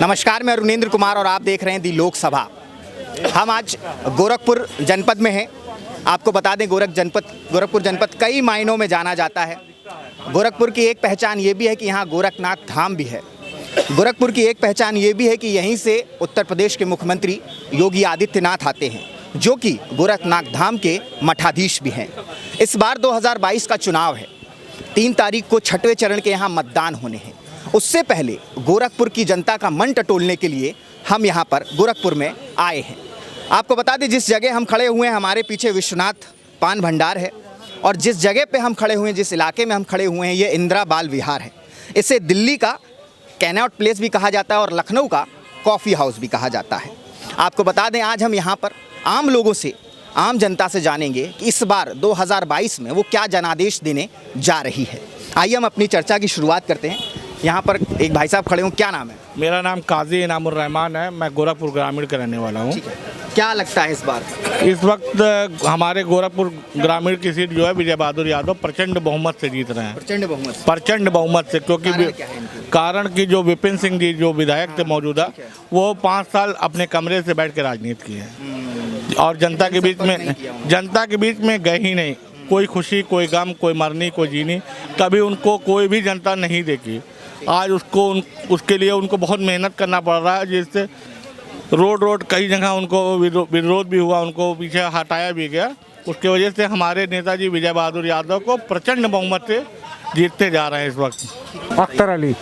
नमस्कार, मैं अरुणेंद्र कुमार और आप देख रहे हैं दी लोकसभा। हम आज गोरखपुर जनपद में हैं। आपको बता दें गोरखपुर जनपद कई मायनों में जाना जाता है। गोरखपुर की एक पहचान ये भी है कि यहाँ गोरखनाथ धाम भी है। गोरखपुर की एक पहचान ये भी है कि यहीं से उत्तर प्रदेश के मुख्यमंत्री योगी आदित्यनाथ आते हैं, जो कि गोरखनाथ धाम के मठाधीश भी हैं। इस बार 2022 का चुनाव है। 3 तारीख को 6वें चरण के यहाँ मतदान होने हैं। उससे पहले गोरखपुर की जनता का मन टटोलने के लिए हम यहाँ पर गोरखपुर में आए हैं। आपको बता दें, जिस जगह हम खड़े हुए हैं हमारे पीछे विश्वनाथ पान भंडार है, और जिस जगह पे हम खड़े हुए हैं, जिस इलाके में हम खड़े हुए हैं, ये इंदिरा बाल विहार है। इसे दिल्ली का कैनॉट प्लेस भी कहा जाता है और लखनऊ का कॉफ़ी हाउस भी कहा जाता है। आपको बता दें, आज हम यहाँ पर आम लोगों से, आम जनता से जानेंगे कि इस बार 2022 में वो क्या जनादेश देने जा रही है। आइए हम अपनी चर्चा की शुरुआत करते हैं। यहाँ पर एक भाई साहब खड़े हों, क्या नाम है? मेरा नाम काजी इनामुर रहमान है। मैं गोरखपुर ग्रामीण का रहने वाला हूँ। क्या लगता है इस बार? इस वक्त हमारे गोरखपुर ग्रामीण की सीट जो है विजय बहादुर यादव प्रचंड बहुमत से जीत रहे हैं। प्रचंड बहुमत से, क्योंकि कारण कि जो विपिन सिंह जी जो विधायक थे मौजूदा, वो 5 साल अपने कमरे से बैठ के राजनीति की है और जनता के बीच में गए ही नहीं। कोई खुशी, कोई गम, कोई मरनी, कोई जीनी, कभी उनको कोई भी जनता नहीं देखी। आज उसके लिए उनको बहुत मेहनत करना पड़ रहा है, जिससे रोड कई जगह उनको विरोध भी हुआ, उनको पीछे हटाया भी गया। उसके वजह से हमारे नेताजी विजय बहादुर यादव को प्रचंड बहुमत से जीतते जा रहे हैं इस वक्त। अख्तर अली।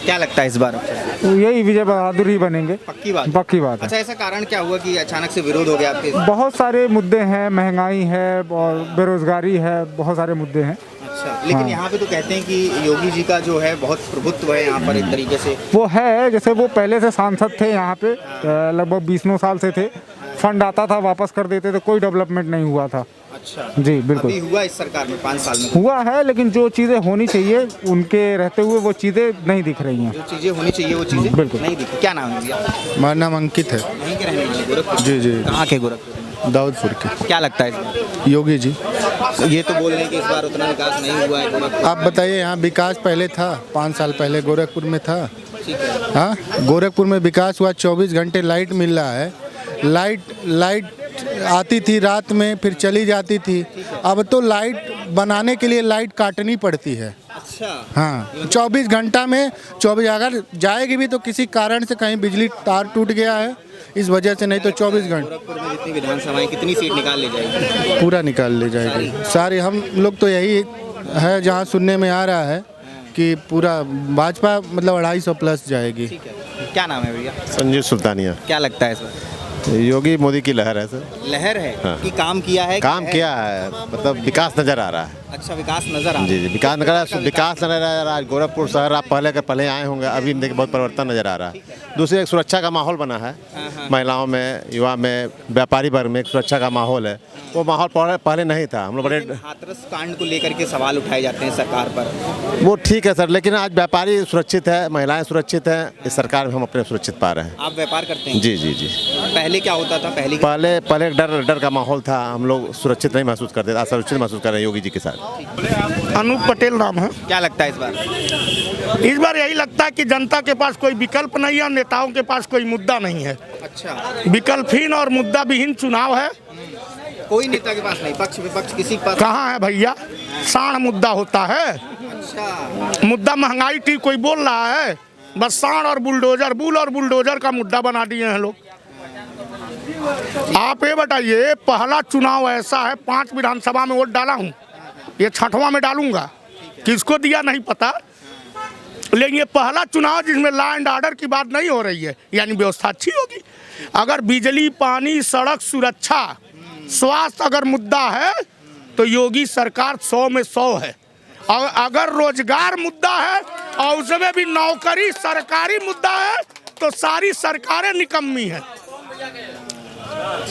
क्या लगता है इस बार? यही विजय बहादुर ही बनेंगे। पक्की बात? पक्की बात है। अच्छा, ऐसा कारण क्या हुआ कि अचानक से विरोध हो गया आपके? बहुत सारे मुद्दे हैं, महंगाई है और बेरोजगारी है, बहुत सारे मुद्दे हैं। अच्छा, लेकिन यहाँ पे तो कहते हैं कि योगी जी का जो है बहुत प्रभुत्व है यहाँ पर एक तरीके से। वो है, जैसे वो पहले से सांसद थे यहाँ पे, लगभग 20 साल से थे। फंड आता था, वापस कर देते थे, कोई डेवलपमेंट नहीं हुआ था। अच्छा जी बिल्कुल। अभी हुआ इस सरकार में 5 साल में? हुआ है, लेकिन जो चीज़ें होनी चाहिए उनके रहते हुए वो चीज़ें नहीं दिख रही हैं। जो चीज़ें होनी चाहिए वो चीज़ें बिल्कुल नहीं दिखी। क्या नाम है भैया? मेरा नाम अंकित है। वहीं के रहने वाले गोरखपुर? जी जी। कहाँ के गोरखपुर? दाऊदपुर के। क्या लगता है इस बार? योगी जी। ये तो बोल रहे हैं कि इस बार उतना विकास नहीं हुआ है गोरखपुर। आप बताइए, यहाँ विकास पहले था, 5 साल पहले गोरखपुर में था। ठीक है। हाँ, गोरखपुर में विकास हुआ। 24 घंटे लाइट मिल रहा है। लाइट आती थी रात में, फिर चली जाती थी। अब तो लाइट बनाने के लिए लाइट काटनी पड़ती है। अच्छा। हाँ, 24 घंटा में 24, अगर जाएगी भी तो किसी कारण से कहीं बिजली तार टूट गया है, इस वजह से, नहीं तो 24 घंटे। गोरखपुर में जितनी विधानसभाएं, कितनी सीट निकाल ले जाएगी? पूरा निकाल ले जाएगी सारी। हम लोग तो यही है, जहाँ सुनने में आ रहा है कि पूरा भाजपा मतलब 250 प्लस जाएगी। ठीक है। क्या नाम है भैया? संजीव सुल्तानिया। क्या लगता है इस बार? योगी मोदी की लहर है सर। लहर है? हाँ। कि काम किया है? काम किया है, मतलब विकास नजर आ रहा है। अच्छा, विकास नजर आ रहा है। जी, विकास नजर आ रहा है। गोरखपुर शहर आप पहले आए होंगे, अभी देखिए बहुत परिवर्तन नजर आ रहा है। दूसरी, एक सुरक्षा का माहौल बना है। महिलाओं में, युवा में, व्यापारी वर्ग में एक सुरक्षा का माहौल है। वो माहौल पहले नहीं था। हम लोग बड़े हाथरस कांड को लेकर के सवाल उठाए जाते हैं सरकार पर। वो ठीक है सर, लेकिन आज व्यापारी सुरक्षित है, महिलाएं सुरक्षित हैं। इस सरकार में हम अपने सुरक्षित पा रहे हैं। आप व्यापार करते हैं? जी जी जी। पहले क्या होता था? पहले डर का माहौल था। हम लोग सुरक्षित नहीं महसूस करते, असुरक्षित महसूस कर रहे हैं योगी जी के साथ। अनूप पटेल नाम है। क्या लगता है इस बार? इस बार यही लगता है कि जनता के पास कोई विकल्प नहीं है, नेताओं के पास कोई मुद्दा नहीं है। अच्छा। विकल्पहीन और मुद्दा विहीन चुनाव है। कोई नेता के पास नहीं, पक्ष विपक्ष किसी के पास कहाँ है भैया? साण मुद्दा होता है। अच्छा। मुद्दा महंगाई ठीक कोई बोल रहा है? बस साण और बुलडोजर का मुद्दा बना दिए हैं लोग। आप ये बताइए, पहला चुनाव ऐसा है, 5 विधानसभा में वोट डाला हूँ, ये 6वां में डालूंगा। किसको दिया नहीं पता, लेकिन ये पहला चुनाव जिसमें लॉ एंड ऑर्डर की बात नहीं हो रही है, यानी व्यवस्था अच्छी होगी। अगर बिजली, पानी, सड़क, सुरक्षा, स्वास्थ्य अगर मुद्दा है तो योगी सरकार 100 में 100 है। और अगर रोजगार मुद्दा है और उसमें भी नौकरी सरकारी मुद्दा है तो सारी सरकारें निकम्मी हैं।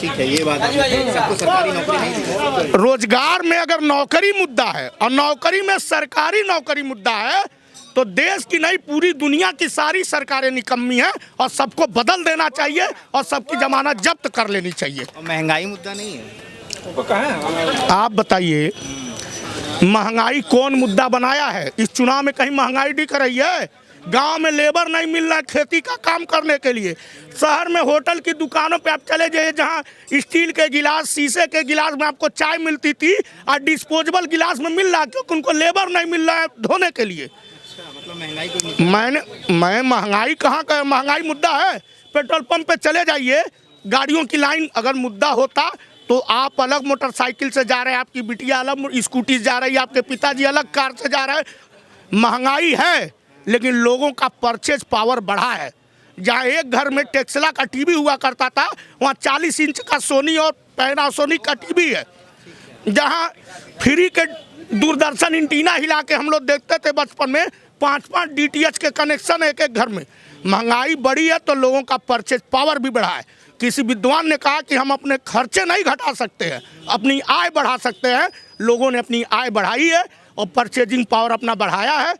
ठीक है, ये बात है। सबको सरकारी नौकरी नहीं दी। रोजगार में अगर नौकरी मुद्दा है और नौकरी में सरकारी नौकरी मुद्दा है तो देश की नहीं पूरी दुनिया की सारी सरकारें निकम्मी हैं और सबको बदल देना चाहिए और सबकी जमानत जब्त कर लेनी चाहिए। और महंगाई मुद्दा नहीं है? आप बताइए, महंगाई कौन मुद्दा बनाया है? इस चुनाव में कहीं महंगाई दिख रही है? गांव में लेबर नहीं मिल रहा है खेती का काम करने के लिए। शहर में होटल की दुकानों पे आप चले जाइए, जहां स्टील के गिलास, शीशे के गिलास में आपको चाय मिलती थी और डिस्पोजेबल गिलास में मिल रहा है, क्योंकि उनको लेबर नहीं मिल रहा है धोने के लिए। मतलब महंगाई को मैं महंगाई कहाँ का, महंगाई मुद्दा है। पेट्रोल पंप पे चले जाइए, गाड़ियों की लाइन अगर मुद्दा होता तो आप अलग मोटरसाइकिल से जा रहे हैं, आपकी बिटिया अलग स्कूटी से जा रही है, आपके पिताजी अलग कार से जा रहे हैं। महंगाई है लेकिन लोगों का परचेज पावर बढ़ा है। जहाँ एक घर में टेक्सला का टीवी हुआ करता था, वहाँ 40 इंच का सोनी और पैनासोनिक का टीवी है। जहाँ फ्री के दूरदर्शन एंटीना हिला के हम लोग देखते थे बचपन में, 5-5 DTH के कनेक्शन एक एक घर में। महंगाई बढ़ी है तो लोगों का परचेज पावर भी बढ़ा है। किसी विद्वान ने कहा कि हम अपने खर्चे नहीं घटा सकते हैं, अपनी आय बढ़ा सकते हैं। लोगों ने अपनी आय बढ़ाई है और परचेजिंग पावर अपना बढ़ाया है।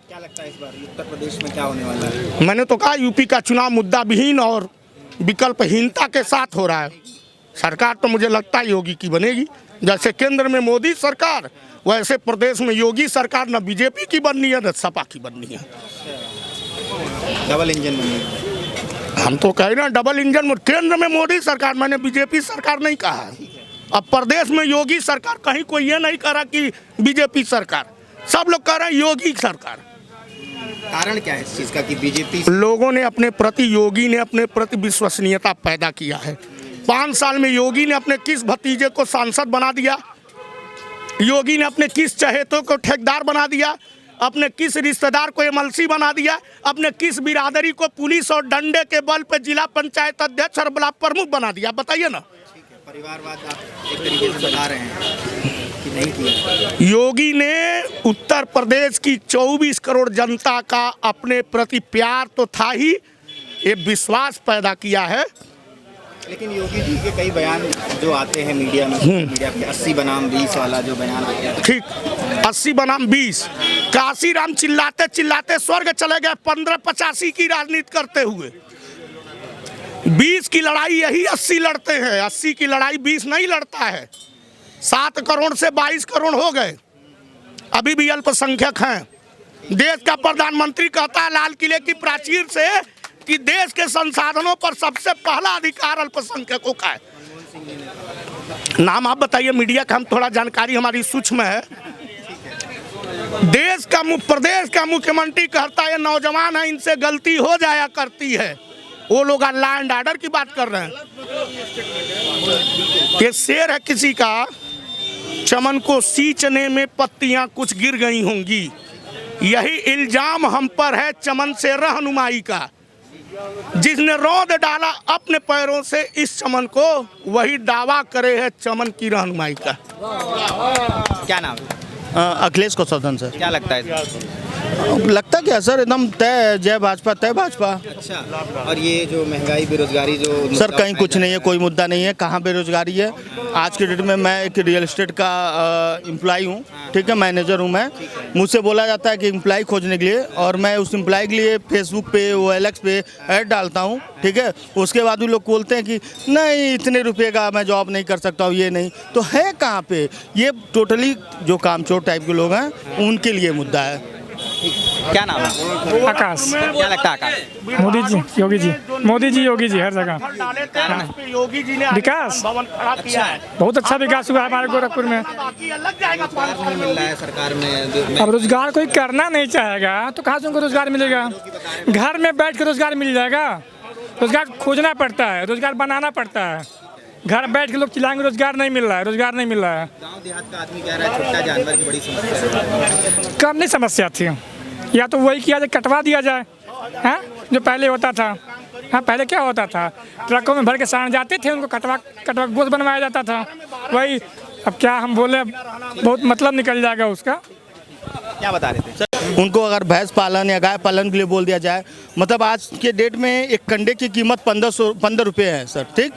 क्या लगता है इस बार उत्तर प्रदेश में क्या होने वाला है? मैंने तो कहा यूपी का चुनाव मुद्दा विहीन और विकल्पहीनता के साथ हो रहा है। सरकार तो मुझे लगता है योगी की बनेगी। जैसे केंद्र में मोदी सरकार, वैसे प्रदेश में योगी सरकार न बीजेपी की बननी है न सपा की बननी है। डबल इंजन बनेगी। हम तो कह रहे हैं डबल इंजन में, केंद्र में मोदी सरकार, मैंने बीजेपी सरकार नहीं कहा है। अब प्रदेश में योगी सरकार, कहीं कोई ये नहीं कह रहा कि बीजेपी सरकार, सब लोग कह रहे हैं योगी सरकार। कारण क्या है इस चीज़ का कि बीजेपी लोगों ने अपने प्रति, योगी ने अपने प्रति विश्वसनीयता पैदा किया है। 5 साल में योगी ने अपने किस भतीजे को सांसद बना दिया, योगी ने अपने किस चहेतों को ठेकेदार बना दिया, अपने किस रिश्तेदार को MLC बना दिया, अपने किस बिरादरी को पुलिस और डंडे के बल पे जिला पंचायत अध्यक्ष और ब्लॉक प्रमुख बना दिया, बताइए ना। परिवारवाद आप एक तरीके से बता रहे हैं कि नहीं किया। योगी ने उत्तर प्रदेश की 24 करोड़ जनता का अपने प्रति प्यार तो था ही, ये विश्वास पैदा किया है। लेकिन योगी जी के कई बयान जो आते हैं मीडिया में, मीडिया के 80 बनाम 20 वाला जो बयान आता है, ठीक 80 बनाम 20, काशीराम चिल्लाते चिल्लाते स्वर्ग चले गए 1585 की राजनीति करते हुए। 20 की लड़ाई यही 80 लड़ते हैं, 80 की लड़ाई 20 नहीं लड़ता है। 7 करोड़ से 22 करोड़ हो गए, अभी भी अल्पसंख्यक हैं। देश का प्रधानमंत्री कहता है लाल किले की प्राचीर से कि देश के संसाधनों पर सबसे पहला अधिकार अल्पसंख्यकों का है। नाम आप बताइए, मीडिया का हम थोड़ा जानकारी हमारी सूक्ष्म है। प्रदेश का मुख्यमंत्री कहता है नौजवान है, इनसे गलती हो जाया करती है। वो लोग लॉ एंड ऑर्डर की बात कर रहे हैं। ये शेर है किसी का, चमन को सींचने में पत्तियां कुछ गिर गई होंगी, यही इल्जाम हम पर है चमन से रहनुमाई का। जिसने रौंद डाला अपने पैरों से इस चमन को, वही दावा करे है चमन की रहनुमाई का। क्या नाम है? अखिलेश कौशल सर। क्या लगता है? लगता क्या सर, एकदम तय, जय भाजपा तय भाजपा। अच्छा, और ये जो महंगाई बेरोजगारी जो सर कहीं कुछ नहीं है, कोई मुद्दा नहीं है। कहाँ बेरोजगारी है? आज के डेट में मैं एक रियल एस्टेट का एम्प्लॉय हूँ, ठीक है, मैनेजर हूँ मैं। मुझसे बोला जाता है कि एम्प्लॉय खोजने के लिए, और मैं उस एम्प्लॉय के लिए फेसबुक पे, OLX पे ऐड डालता हूँ, ठीक है। उसके बाद भी लोग बोलते हैं कि नहीं इतने रुपये का मैं जॉब नहीं कर सकता हूँ, ये नहीं तो है कहाँ पे। ये टोटली जो कामचोर टाइप के लोग हैं उनके लिए मुद्दा है। क्या नाम है? आकाश। क्या लगता है आकाश? मोदी जी, योगी जी, मोदी जी, योगी जी, हर जगह योगी जी ने विकास भवन खड़ा किया है। बहुत अच्छा विकास हुआ है हमारे गोरखपुर में। लग जाएगा नहीं मिल रहा है सरकार में। अब रोजगार कोई करना नहीं चाहेगा तो कहाँ से उनको रोजगार मिलेगा? घर में बैठ के रोजगार मिल जाएगा? रोजगार खोजना पड़ता है, रोजगार बनाना पड़ता है। घर बैठ के लोग चिल्लाएंगे रोजगार नहीं मिल रहा है, रोजगार नहीं मिल रहा है। गांव देहात का आदमी कह रहा है छोटा जानवर की बड़ी समस्या है। कम नहीं समस्या थी, या तो वही किया जाए, कटवा दिया जाए, हाँ, जो पहले होता था। हाँ, पहले क्या होता था, ट्रकों में भर के सामान जाते थे, उनको कटवा गोश्त बनवाया जाता था। वही अब क्या हम बोले, बहुत मतलब निकल जाएगा उसका। क्या बता रहे थे? उनको अगर भैंस पालन या गाय पालन के लिए बोल दिया जाए, मतलब आज के डेट में एक कंडे की कीमत 15 रुपये है सर, ठीक।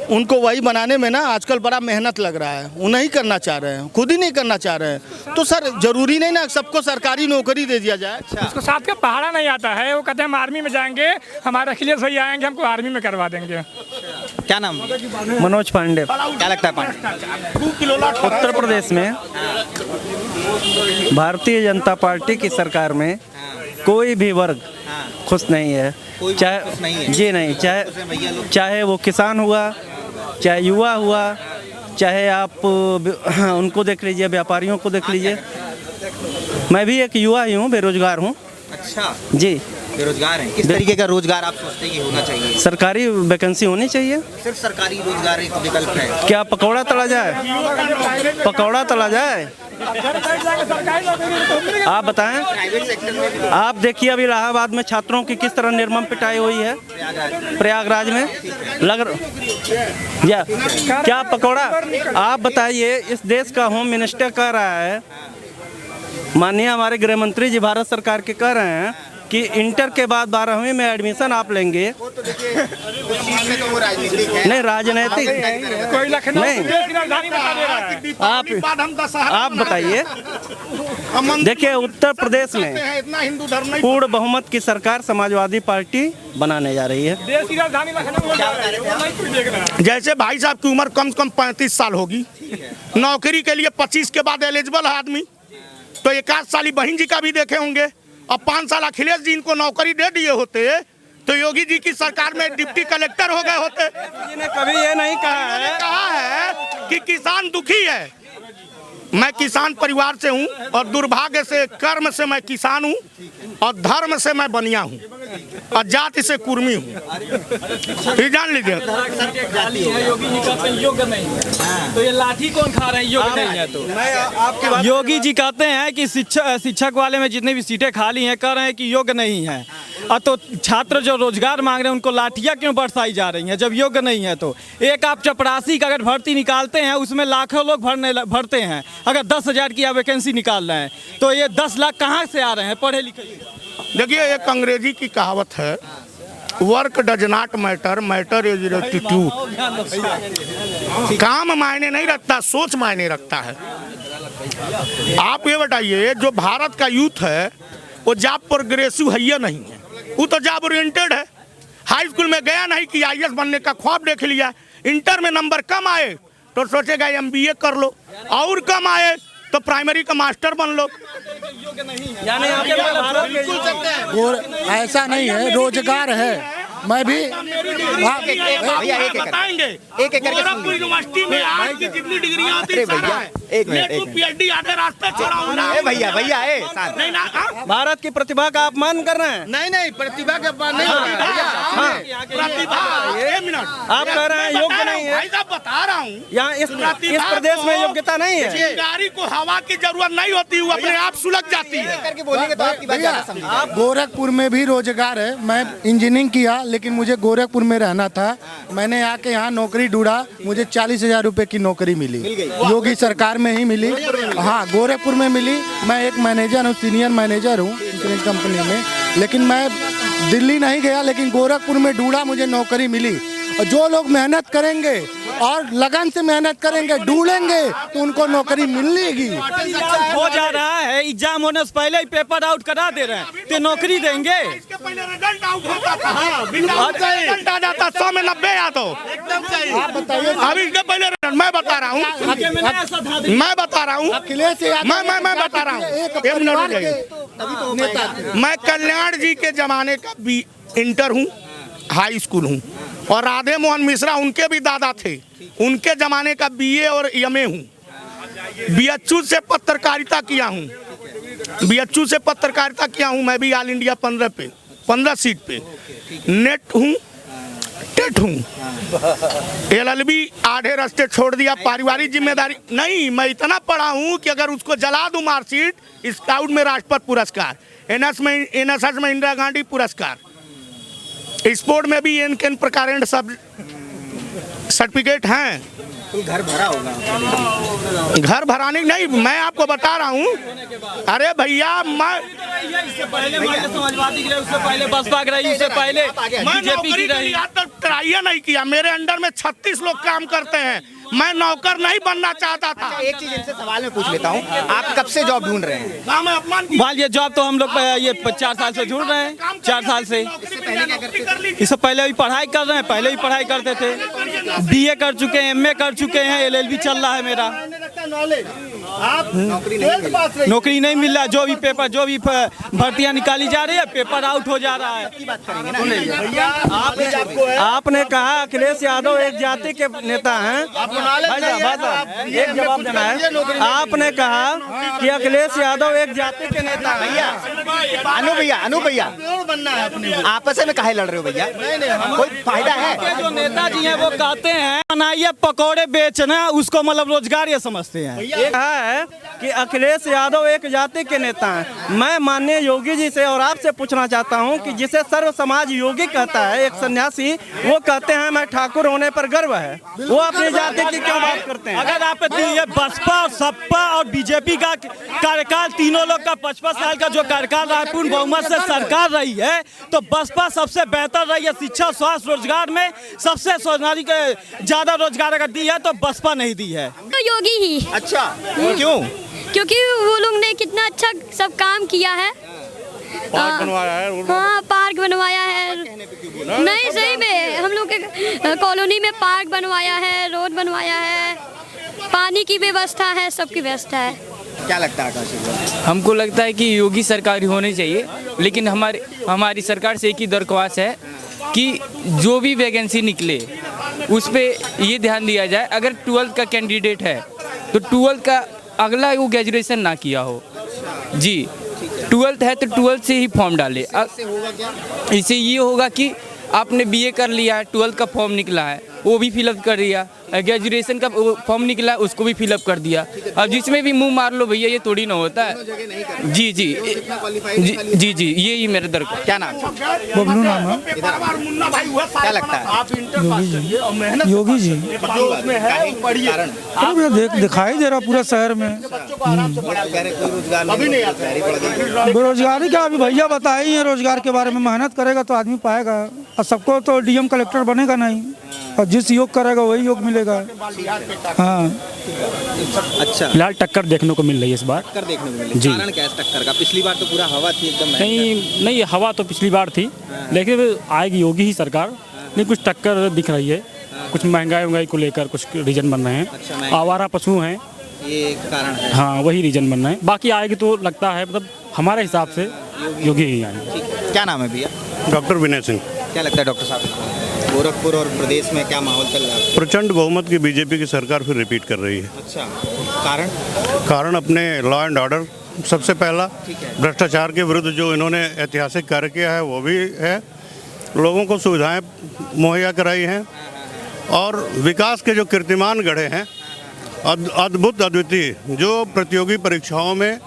उनको वही बनाने में ना आजकल बड़ा मेहनत लग रहा है, वो नहीं करना चाह रहे हैं, खुद ही नहीं करना चाह रहे हैं। तो सर जरूरी नहीं ना सबको सरकारी नौकरी दे दिया जाए। उसको साथ का पहाड़ा नहीं आता है, वो कहते हैं हम आर्मी में जाएंगे, हमारे अखिलेश भैया आएंगे, हमको आर्मी में करवा देंगे। क्या नाम? मनोज पांडे। क्या लगता है पांडे? उत्तर प्रदेश में भारतीय जनता पार्टी की सरकार में कोई भी वर्ग खुश नहीं है। कोई भी चाहे खुश नहीं है। जी नहीं, भैया लोग चाहे वो किसान हुआ, चाहे युवा हुआ, चाहे आप उनको देख लीजिए, व्यापारियों को देख लीजिए। मैं भी एक युवा ही हूँ, बेरोजगार हूँ। अच्छा, जी, बेरोजगार हैं। किस तरीके का रोजगार आप सोचते हैं कि होना चाहिए? सरकारी वैकेंसी होनी चाहिए। सिर्फ सरकारी रोजगार एक विकल्प है? क्या पकौड़ा तला जाए? पकौड़ा तला जाए? आप बताएं। प्राइवेट सेक्टर में भी आप देखिए अभी इलाहाबाद में छात्रों की किस तरह निर्मम पिटाई हुई है, प्रयागराज में या क्या पकौड़ा? आप बताइए, इस देश का होम मिनिस्टर कह रहा है, माननीय हमारे गृह मंत्री जी भारत सरकार के कह रहे हैं कि इंटर के बाद 12वीं में एडमिशन आप लेंगे। नहीं, राजनीतिक नहीं। आप बताइए। देखिए, उत्तर प्रदेश में पूर्ण बहुमत की सरकार समाजवादी पार्टी बनाने जा रही है। जैसे भाई साहब की उम्र कम से कम 35 साल होगी, नौकरी के लिए 25 के बाद एलिजिबल है आदमी, तो 1 साल बहन जी का भी देखे होंगे। अब 5 साल अखिलेश जी इनको नौकरी दे दिए होते तो योगी जी की सरकार में डिप्टी कलेक्टर हो गए होते। जी ने कभी ये नहीं कहा है कि किसान दुखी है। मैं किसान परिवार से हूं और दुर्भाग्य से कर्म से मैं किसान हूं और धर्म से मैं बनिया हूं और जाति से कुर्मी हूं। ये जान लीजिए। योगी जी कहते हैं योग्य नहीं है, तो ये लाठी कौन खा रहे हैं? योग्य नहीं है तो मैं आपकी बात। योगी जी कहते हैं कि शिक्षक वाले में जितनी भी सीटें खाली हैं, कह रहे हैं कि योग्य नहीं है। और तो छात्र जो रोजगार मांग रहे हैं उनको लाठियां क्यों बरसाई जा रही हैं जब योग्य नहीं है? तो एक आप चपरासी का अगर भर्ती निकालते हैं, उसमें लाखों लोग भरते हैं। अगर 10,000 की आप वैकेंसी निकाल रहे हैं तो ये 10 लाख कहाँ से आ रहे हैं पढ़े लिखे? देखिए, एक अंग्रेजी की कहावत है, work does not matter, matter is attitude. काम मायने नहीं रखता, सोच मायने रखता है। आप ये बताइए, जो भारत का यूथ है वो जॉब प्रोग्रेसिव है या नहीं है? वो तो जॉब ओरिएंटेड है। हाई स्कूल में गया नहीं कि आईएएस बनने का ख्वाब देख लिया, इंटर में नंबर कम आए तो सोचेगा एमबीए कर लो, और कम आए तो प्राइमरी का मास्टर बन लो। ऐसा नहीं है, रोजगार है। मैं भी भैया एक गोरखपुर यूनिवर्सिटी में आज की जितनी डिग्रियां होती हैं, पीएचडी आधे रास्ते छोड़ा हूं ना। भैया नहीं ना, भारत की प्रतिभा का अपमान कर रहे हैं। नहीं, प्रतिभा के अपमान नहीं होती। प्रतिभा, एक मिनट, आप कह रहे हैं योग्य नहीं है। भाई साहब बता रहा हूँ, यहाँ इस प्रदेश में योग्यता नहीं है। चिंगारी को हवा की जरूरत नहीं होती, वो अपने आप सुलग जाती है। करके बोलेंगे तो आपकी बात ज़्यादा समझेंगे। आप गोरखपुर में भी रोजगार है। मैं इंजीनियरिंग किया, लेकिन मुझे गोरखपुर में रहना था। मैंने आके यहाँ नौकरी ढूंढा, मुझे 40,000 रुपए की नौकरी मिली, योगी सरकार में ही मिली। हाँ, गोरखपुर में मिली। मैं एक मैनेजर हूँ, सीनियर मैनेजर हूँ इंश्योरेंस कंपनी में, लेकिन मैं दिल्ली नहीं गया, लेकिन गोरखपुर में ढूंढा, मुझे नौकरी मिली। और जो लोग मेहनत करेंगे और लगन से मेहनत करेंगे, ढूंढेंगे, तो उनको नौकरी मिलेगी। हो जा रहा है, एग्जाम होने से पहले ही पेपर आउट करा दे रहे हैं, तो नौकरी देंगे? इसके पहले रिजल्ट आउट होता था, रिजल्ट आ जाता 100 में 90 आ तो आप बताइए। अभी इसके पहले मैं बता रहा हूँ, मैं बता रहा हूँ, मैं बता रहा हूँ, एक मिनट जाइए। मैं कल्याण जी के जमाने का भी इंटर हूँ, हाई स्कूल हूँ, और राधे मोहन मिश्रा उनके भी दादा थे, उनके जमाने का बीए और एमए हूँ। बीएचयू से पत्रकारिता किया हूँ, बीएचयू से पत्रकारिता किया हूँ। मैं भी ऑल इंडिया 15 सीट पे नेट हूँ, टेट हूँ। एलएलबी आधे रास्ते छोड़ दिया, पारिवारिक जिम्मेदारी नहीं। मैं इतना पढ़ा हूँ कि अगर उसको जला दूँ मार्कशीट, स्काउट में राष्ट्रपति पुरस्कार, एनएसएस में इंदिरा गांधी पुरस्कार, स्पोर्ट में भी इन प्रकार सब सर्टिफिकेट हैं। घर भरा होगा? घर भराने नहीं, मैं आपको बता रहा हूँ। अरे भैया, मैं इससे पहले समाजवादी की रही, उससे पहले बसपा की रही, उससे पहले बीजेपी की रही। ट्राई नहीं किया। मेरे अंडर में 36 लोग काम करते हैं। मैं नौकर नहीं बनना चाहता था। एक चीज इनसे सवाल में पूछ लेता हूँ, आप कब से जॉब ढूंढ रहे हैं? भाई, ये जॉब तो हम लोग ये 4 साल से ढूंढ रहे हैं, 4 साल से। इससे पहले क्या करते थे? इससे पहले भी पढ़ाई कर रहे हैं, पहले भी पढ़ाई करते थे, बीए कर चुके हैं, एमए कर चुके हैं, एलएलबी चल रहा है मेरा। नौकरी नहीं मिल रहा, जो भी पेपर, जो भी भर्तियां निकाली जा रही है, पेपर आउट हो जा रहा है। आपने कहा अखिलेश यादव एक जाति के नेता हैं, एक जवाब देना है। आपने कहा कि अखिलेश यादव एक जाति के नेता हैं। अनु भैया आपस में काहे लड़ रहे हो भैया? कोई फायदा है? जो नेताजी हैं वो कहते हैं बनाइए पकौड़े बेचना, उसको मतलब रोजगार ये समझते हैं। ये है कि अखिलेश यादव एक जाति के नेता हैं। मैं माननीय योगी जी से और आपसे पूछना चाहता हूं कि जिसे सर्व समाज योगी कहता है एक सन्यासी, वो कहते हैं मैं ठाकुर होने पर गर्व है, वो अपनी जाति की क्यों बात करते हैं? अगर आप ये बसपा और सपा और बीजेपी का कार्यकाल, तीनों लोग का 55 साल का जो कार्यकाल पूर्ण बहुमत से सरकार रही है, तो बसपा सबसे बेहतर रही है। शिक्षा, स्वास्थ्य, रोजगार में सबसे सोनारी के ज्यादा रोजगार अगर दी है तो बसपा नहीं दी है। तो योगी ही। अच्छा, क्यों? क्योंकि वो लोग ने कितना अच्छा सब काम किया है। पार्क बनवाया है। हाँ, पार्क बनवाया है। नहीं, सही में हम लोग के कॉलोनी में पार्क बनवाया है, रोड बनवाया है, पानी की व्यवस्था है, सबकी व्यवस्था है। क्या लगता है आकाश? हमको लगता है कि योगी सरकार होनी चाहिए, लेकिन हमारी सरकार से एक ही दरख्वास्त है कि जो भी वैकेंसी निकले उस पे ये ध्यान दिया जाए, अगर 12th का कैंडिडेट है तो 12th का अगला वो ग्रेजुएशन ना किया हो जी। 12th है तो 12th से ही फॉर्म डाले। इससे ये होगा कि आपने बीए कर लिया, 12th का फॉर्म निकला है वो भी फिलअप कर दिया, ग्रेजुएशन का फॉर्म निकला उसको भी फिलअप कर दिया। अब जिसमें भी मुंह मार लो भैया, ये थोड़ी ना होता है। जी जी जी जी, यही मेरे दर। क्या नाम? बबलू नाम है। क्या लगता है? योगी जी दिखाई दे रहा पूरा शहर में। बेरोजगारी का अभी भैया बताए ही है, रोजगार के बारे में मेहनत करेगा तो आदमी पाएगा, और सबको तो डीएम कलेक्टर बनेगा नहीं, और जिस योग करेगा वही योग मिलेगा। हाँ, अच्छा, फिलहाल टक्कर देखने को मिल रही है इस बार। टक्कर देखने को मिली। जी। कारण क्या है टक्कर का? पिछली बार तो पूरा हवा थी एकदम। नहीं, हवा तो पिछली बार थी, लेकिन आएगी योगी ही सरकार। नहीं, कुछ टक्कर दिख रही है, कुछ महंगाई को लेकर कुछ रीजन बन रहे हैं, आवारा पशु हैं, ये कारण है। हाँ, वही रीजन बन रहे हैं। बाकी आएगी तो लगता है मतलब हमारे हिसाब से योगी ही आएंगे। क्या नाम है भैया? डॉक्टर विनय सिंह। क्या लगता है डॉक्टर साहब, गोरखपुर और प्रदेश में क्या माहौल चल रहा है? प्रचंड बहुमत की बीजेपी की सरकार फिर रिपीट कर रही है। अच्छा, कारण अपने लॉ एंड ऑर्डर सबसे पहला, भ्रष्टाचार के विरुद्ध जो इन्होंने ऐतिहासिक कार्य किया है वो भी है, लोगों को सुविधाएं मुहैया कराई हैं, और विकास के जो कीर्तिमान गढ़े हैं, अद्भुत अद्वितीय, जो प्रतियोगी परीक्षाओं में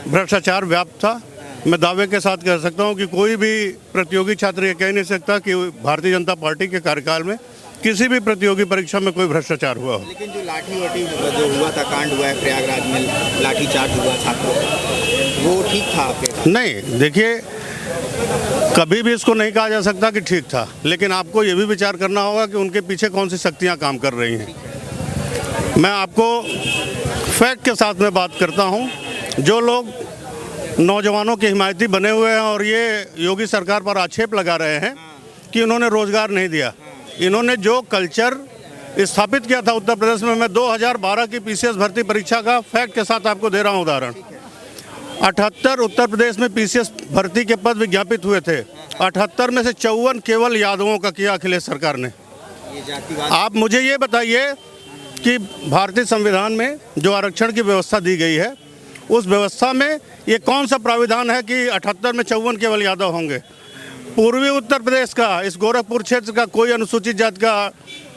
भ्रष्टाचार व्याप्त था। मैं दावे के साथ कह सकता हूं कि कोई भी प्रतियोगी छात्र ये कह नहीं सकता कि भारतीय जनता पार्टी के कार्यकाल में किसी भी प्रतियोगी परीक्षा में कोई भ्रष्टाचार हुआ हो। लेकिन जो लाठी वाठी जो हुआ था, कांड हुआ है प्रयागराज में, लाठी चार्ज हुआ छात्रों, वो ठीक था आपके? नहीं, देखिए, कभी भी इसको नहीं कहा जा सकता कि ठीक था, लेकिन आपको ये भी विचार करना होगा कि उनके पीछे कौन सी शक्तियाँ काम कर रही हैं। मैं आपको फैक्ट के साथ में बात करता हूँ। जो लोग नौजवानों के हिमायती बने हुए हैं और ये योगी सरकार पर आक्षेप लगा रहे हैं कि उन्होंने रोजगार नहीं दिया, इन्होंने जो कल्चर स्थापित किया था उत्तर प्रदेश में, मैं 2012 की पीसीएस भर्ती परीक्षा का फैक्ट के साथ आपको दे रहा हूँ उदाहरण। 78 उत्तर प्रदेश में पीसीएस भर्ती के पद विज्ञापित हुए थे, 78 में से 54 केवल यादवों का किया अखिलेश सरकार ने। आप मुझे ये बताइए कि भारतीय संविधान में जो आरक्षण की व्यवस्था दी गई है, उस व्यवस्था में ये कौन सा प्राविधान है कि 78 में 54 केवल यादव होंगे? पूर्वी उत्तर प्रदेश का, इस गोरखपुर क्षेत्र का कोई अनुसूचित जाति का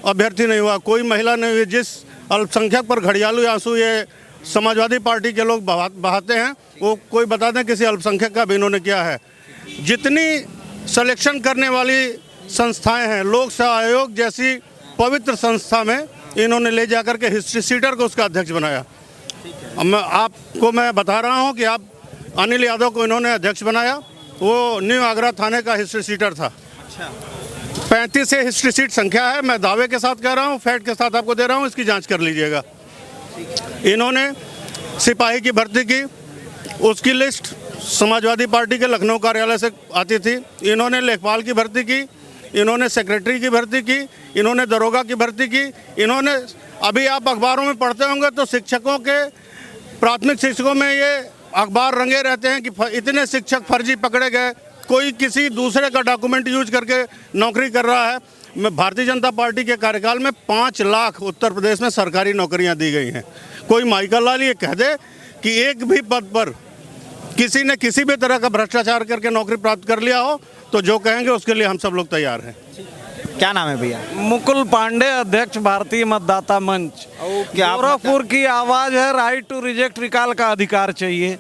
अभ्यर्थी नहीं हुआ, कोई महिला नहीं हुई। जिस अल्पसंख्यक पर घड़ियालू आंसू ये समाजवादी पार्टी के लोग बहाते हैं, वो कोई बता दें किसी अल्पसंख्यक का भी इन्होंने किया है। जितनी सिलेक्शन करने वाली संस्थाएं हैं, लोक सेवा आयोग जैसी पवित्र संस्था में इन्होंने ले जाकर के हिस्ट्री सीटर को उसका अध्यक्ष बनाया। अब मैं बता रहा हूं कि आप अनिल यादव को इन्होंने अध्यक्ष बनाया, वो न्यू आगरा थाने का हिस्ट्री सीटर था। 35 से हिस्ट्री सीट संख्या है, मैं दावे के साथ कह रहा हूं, फैक्ट के साथ आपको दे रहा हूं, इसकी जांच कर लीजिएगा। इन्होंने सिपाही की भर्ती की, उसकी लिस्ट समाजवादी पार्टी के लखनऊ कार्यालय से आती थी। इन्होंने लेखपाल की भर्ती की, इन्होंने सेक्रेटरी की भर्ती की, इन्होंने दरोगा की भर्ती की। इन्होंने, अभी आप अखबारों में पढ़ते होंगे तो शिक्षकों के प्राथमिक शिक्षकों में ये अखबार रंगे रहते हैं कि इतने शिक्षक फर्जी पकड़े गए, कोई किसी दूसरे का डॉक्यूमेंट यूज करके नौकरी कर रहा है। मैं भारतीय जनता पार्टी के कार्यकाल में 5 लाख उत्तर प्रदेश में सरकारी नौकरियां दी गई हैं। कोई माइकल लाल ये कह दे कि एक भी पद पर किसी ने किसी भी तरह का भ्रष्टाचार करके नौकरी प्राप्त कर लिया हो तो जो कहेंगे उसके लिए हम सब लोग तैयार हैं। क्या नाम है भैया? मुकुल पांडे, अध्यक्ष भारतीय मतदाता मंच। गोरखपुर की आवाज है, राइट टू रिजेक्ट रिकॉल का अधिकार चाहिए।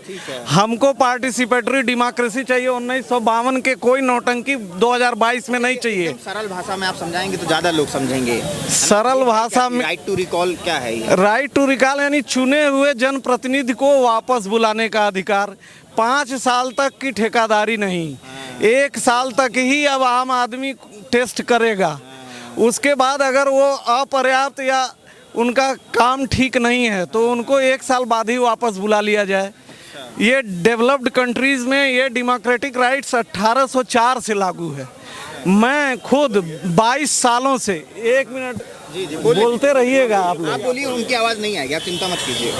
हमको पार्टिसिपेटरी डेमोक्रेसी चाहिए। 1952 के कोई नौटंकी 2022 में नहीं चाहिए। सरल भाषा में आप समझाएंगे तो ज्यादा लोग समझेंगे। सरल भाषा में राइट टू रिकॉल क्या है ये? राइट टू रिकॉल यानी चुने हुए जनप्रतिनिधि को वापस बुलाने का अधिकार। 5 साल तक की ठेकेदारी नहीं, 1 साल तक ही अब आम आदमी टेस्ट करेगा। उसके बाद अगर वो अपर्याप्त या उनका काम ठीक नहीं है तो उनको 1 साल बाद ही वापस बुला लिया जाए। ये डेवलप्ड कंट्रीज़ में ये डेमोक्रेटिक राइट्स 1804 से लागू है। मैं खुद 22 सालों से, 1 मिनट बोलते रहिएगा आप लोग। आप बोलिए, उनकी आवाज़ नहीं आएगी, आप चिंता मत कीजिए।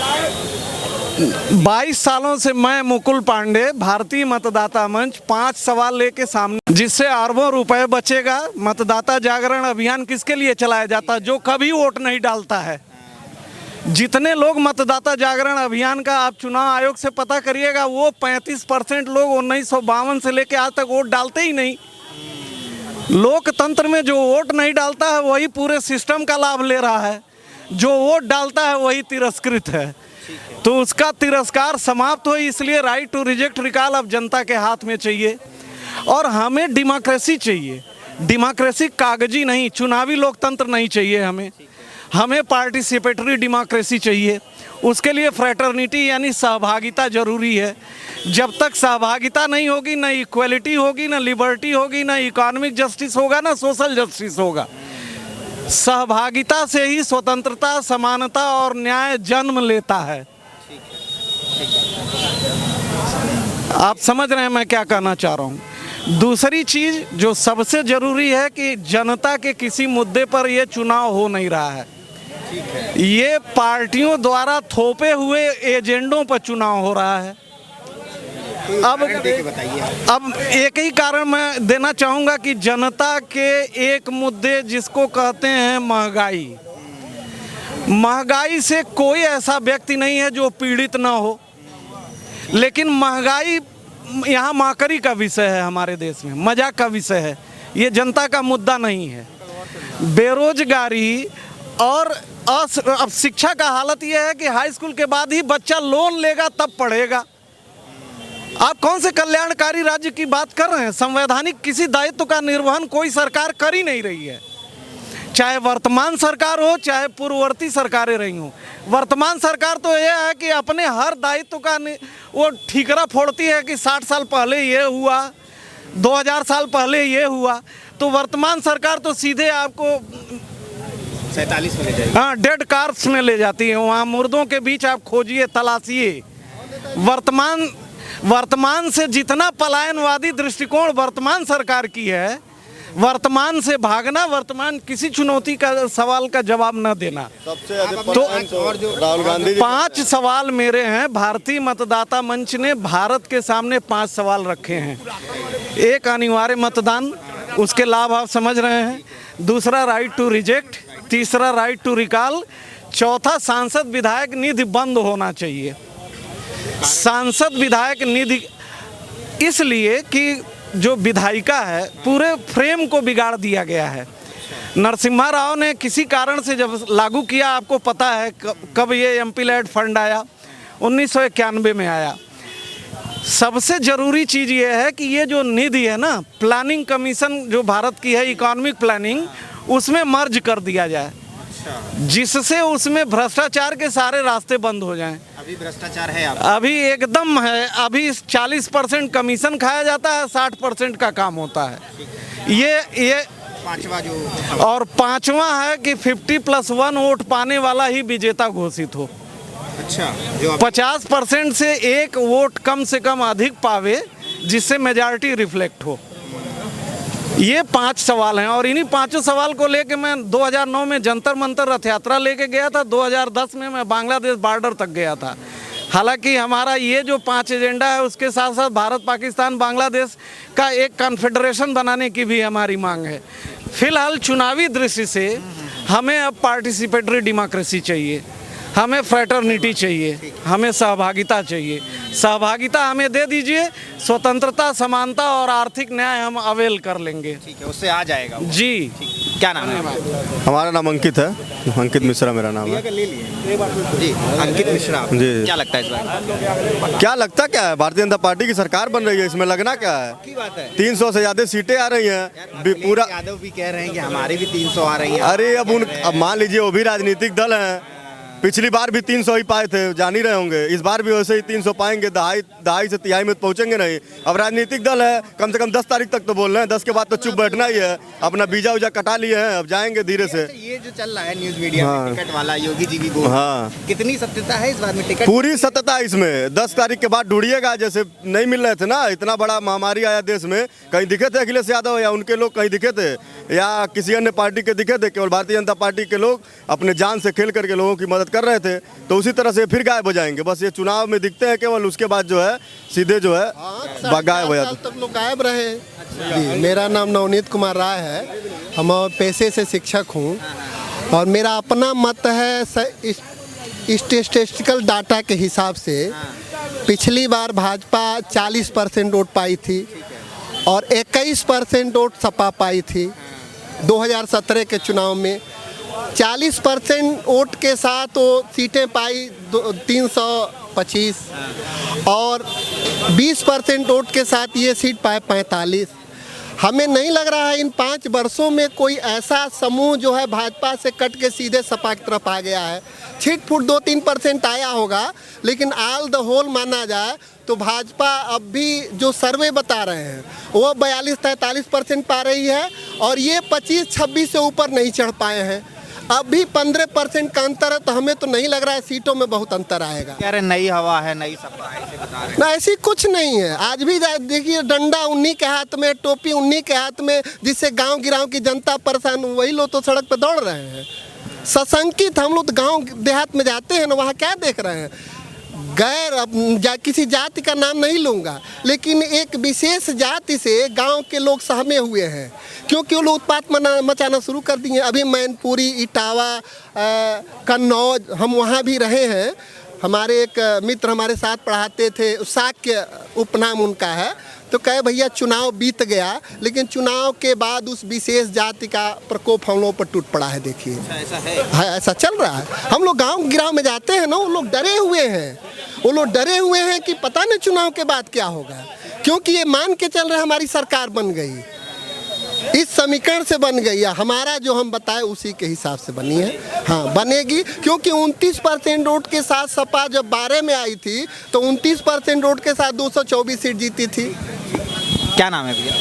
22 सालों से मैं मुकुल पांडे, भारतीय मतदाता मंच 5 सवाल लेके सामने, जिससे अरबों रुपए बचेगा। मतदाता जागरण अभियान किसके लिए चलाया जाता है? जो कभी वोट नहीं डालता है। जितने लोग मतदाता जागरण अभियान का आप चुनाव आयोग से पता करिएगा, वो 35% लोग 1952 से लेके आज तक वोट डालते ही नहीं। लोकतंत्र में जो वोट नहीं डालता है वही पूरे सिस्टम का लाभ ले रहा है, जो वोट डालता है वही तिरस्कृत है। तो उसका तिरस्कार समाप्त हो, इसलिए राइट टू रिजेक्ट रिकॉल अब जनता के हाथ में चाहिए। और हमें डेमोक्रेसी चाहिए, डेमोक्रेसी कागजी नहीं, चुनावी लोकतंत्र नहीं चाहिए। हमें पार्टिसिपेटरी डेमोक्रेसी चाहिए। उसके लिए फ्रेटर्निटी यानी सहभागिता जरूरी है। जब तक सहभागिता नहीं होगी, ना इक्वलिटी होगी, ना लिबर्टी होगी, ना इकोनॉमिक जस्टिस होगा, ना सोशल जस्टिस होगा। सहभागिता से ही स्वतंत्रता, समानता और न्याय जन्म लेता है। आप समझ रहे हैं मैं क्या कहना चाह रहा हूँ। दूसरी चीज़ जो सबसे ज़रूरी है कि जनता के किसी मुद्दे पर ये चुनाव हो नहीं रहा है। ये पार्टियों द्वारा थोपे हुए एजेंडों पर चुनाव हो रहा है। अब एक ही कारण मैं देना चाहूँगा कि जनता के एक मुद्दे जिसको कहते हैं महंगाई। महंगाई से कोई ऐसा व्यक्ति नहीं है जो पीड़ित ना हो, लेकिन महंगाई यहाँ माकरी का विषय है, हमारे देश में मजाक का विषय है। ये जनता का मुद्दा नहीं है। बेरोजगारी और अब शिक्षा का हालत यह है कि हाई स्कूल के बाद ही बच्चा लोन लेगा तब पढ़ेगा। आप कौन से कल्याणकारी राज्य की बात कर रहे हैं? संवैधानिक किसी दायित्व का निर्वहन कोई सरकार कर ही नहीं रही है, चाहे वर्तमान सरकार हो चाहे पूर्ववर्ती सरकारें रही हों। वर्तमान सरकार तो यह है कि अपने हर दायित्व का वो ठीकरा फोड़ती है कि 60 साल पहले ये हुआ, 2000 साल पहले ये हुआ। तो वर्तमान सरकार तो सीधे आपको 47 में ले जाएगी। हाँ, डेड कार्प्स में ले जाती है। वहाँ मुर्दों के बीच आप खोजिए, तलाशिए। वर्तमान से जितना पलायनवादी दृष्टिकोण वर्तमान सरकार की है, वर्तमान से भागना, वर्तमान किसी चुनौती का सवाल का जवाब न देना। सबसे तो राहुल गांधी 5 सवाल मेरे हैं। भारतीय मतदाता मंच ने भारत के सामने 5 सवाल रखे हैं। एक, अनिवार्य मतदान, उसके लाभ आप समझ रहे हैं। दूसरा, राइट टू रिजेक्ट। तीसरा, राइट टू रिकॉल। चौथा, सांसद विधायक निधि बंद होना चाहिए। सांसद विधायक निधि इसलिए कि जो विधायिका है पूरे फ्रेम को बिगाड़ दिया गया है। नरसिम्हा राव ने किसी कारण से जब लागू किया, आपको पता है कब ये एमपी-लेड फंड आया, 1991 में आया। सबसे ज़रूरी चीज़ ये है कि ये जो निधि है ना, प्लानिंग कमीशन जो भारत की है, इकोनॉमिक प्लानिंग, उसमें मर्ज कर दिया जाए, जिससे उसमें भ्रष्टाचार के सारे रास्ते बंद हो जाएं। अभी भ्रष्टाचार है, अभी एकदम है। अभी 40% कमीशन खाया जाता है, 60% का काम होता है। ये पांचवा जो, और पांचवा है कि 50+1 वोट पाने वाला ही विजेता घोषित हो। अच्छा, जो 50% से एक वोट कम से कम अधिक पावे, जिससे मेजॉरिटी रिफ्लेक्ट हो। ये 5 सवाल हैं और इन्हीं 5 सवाल को लेके मैं 2009 में जंतर मंतर रथ यात्रा लेके गया था। 2010 में मैं बांग्लादेश बॉर्डर तक गया था। हालांकि हमारा ये जो 5 एजेंडा है उसके साथ साथ भारत पाकिस्तान बांग्लादेश का एक कॉन्फेडरेशन बनाने की भी हमारी मांग है। फिलहाल चुनावी दृष्टि से हमें अब पार्टिसिपेटरी डेमोक्रेसी चाहिए, हमें फ्रेटर्निटी चाहिए, हमें सहभागिता चाहिए। सहभागिता हमें दे दीजिए, स्वतंत्रता, समानता और आर्थिक न्याय हम अवेल कर लेंगे। ठीक है, उससे आ जाएगा वो। जी। क्या नाम है? हमारा नाम अंकित है, अंकित मिश्रा मेरा नाम है। ले लिए जी, अंकित मिश्रा जी। क्या लगता है इस बार? क्या लगता क्या है, भारतीय जनता पार्टी की सरकार बन रही है, इसमें लगना क्या है? की बात है। 300 से ज्यादा सीटें आ रही हैं पूरा। यादव भी कह रहे हैं कि हमारी भी 300 आ रही है। अरे अब मान लीजिए वो भी राजनीतिक दल है, पिछली बार भी 300 ही पाए थे, जान ही रहे होंगे। इस बार भी वैसे ही 300 पाएंगे, दहाई से तिहाई में पहुंचेंगे नहीं। अब राजनीतिक दल है, कम से कम 10 तारीख तक तो बोल रहे हैं, 10 के बाद तो चुप बैठना ही है। अपना बीजा उजा कटा लिए हैं, अब जाएंगे धीरे से। ये जो चल रहा है न्यूज मीडिया में टिकट वाला, योगी जी की बोल, कितनी सत्यता है इस बार में? टिकट पूरी सत्यता इसमें। 10 तारीख के बाद ढूंढिएगा, जैसे नहीं मिल रहे थे ना, इतना बड़ा महामारी आया देश में, कहीं दिखे थे अखिलेश यादव या उनके लोग कहीं दिखे थे, या किसी अन्य पार्टी के दिखे थे? केवल भारतीय जनता पार्टी के लोग अपने जान से खेल करके लोगों की मदद कर रहे थे, तो उसी तरह से फिर गायब हो जाएंगे। बस ये चुनाव में दिखते हैं केवल, उसके बाद जो है सीधे जो है गायब हो जाते। तक लोग गायब रहे। जी, मेरा नाम नवनीत कुमार राय है, हम पेशे से शिक्षक हूँ और मेरा अपना मत है स्टैटिस्टिकल डाटा के हिसाब से पिछली बार भाजपा 40% वोट पाई थी और 21% वोट सपा पाई थी 2017 के चुनाव में। 40% वोट के साथ वो सीटें पाई 325 और 20% वोट के साथ ये सीट पाए 45। हमें नहीं लग रहा है इन 5 वर्षों में कोई ऐसा समूह जो है भाजपा से कट के सीधे सपा की तरफ आ गया है। छिटफुट 2-3% आया होगा, लेकिन ऑल द होल माना जाए तो भाजपा अब भी जो सर्वे बता रहे हैं वो 42-43% पा रही है और ये 25-26 से ऊपर नहीं चढ़ पाए हैं। अभी 15% का अंतर है, तो हमें तो नहीं लग रहा है सीटों में बहुत अंतर आएगा। कह रहे नई हवा है, नई सपा है, ऐसे बता रहे हैं। ना, ऐसी कुछ नहीं है। आज भी देखिए, डंडा उन्हीं के हाथ में, टोपी उन्हीं के हाथ में, जिससे गांव गिराव की जनता परेशान, वही लोग तो सड़क पर दौड़ रहे हैं। सशंकित हम लोग तो गांव देहात में जाते हैं ना, वहाँ क्या देख रहे हैं? किसी जाति का नाम नहीं लूँगा, लेकिन एक विशेष जाति से गांव के लोग सहमे हुए हैं, क्योंकि वो लोग उत्पात मचाना शुरू कर दिए। अभी मैनपुरी, इटावा, कन्नौज, हम वहाँ भी रहे हैं। हमारे एक मित्र हमारे साथ पढ़ाते थे, साक्य उपनाम उनका है, तो कहे भैया चुनाव बीत गया, लेकिन चुनाव के बाद उस विशेष जाति का प्रकोप हम लोगों पर टूट पड़ा है। देखिए ऐसा है, ऐसा चल रहा है। हम लोग गांव गिराव में जाते हैं ना, वो लोग डरे हुए हैं। वो लोग डरे हुए हैं कि पता नहीं चुनाव के बाद क्या होगा, क्योंकि ये मान के चल रहे हमारी सरकार बन गई, इस समीकरण से बन गई है। हमारा जो हम बताए उसी के हिसाब से बनी है। हाँ, बनेगी, क्योंकि 29% वोट के साथ सपा जब 12 में आई थी तो 29% वोट के साथ 224 सीट जीती थी। क्या नाम है भैया?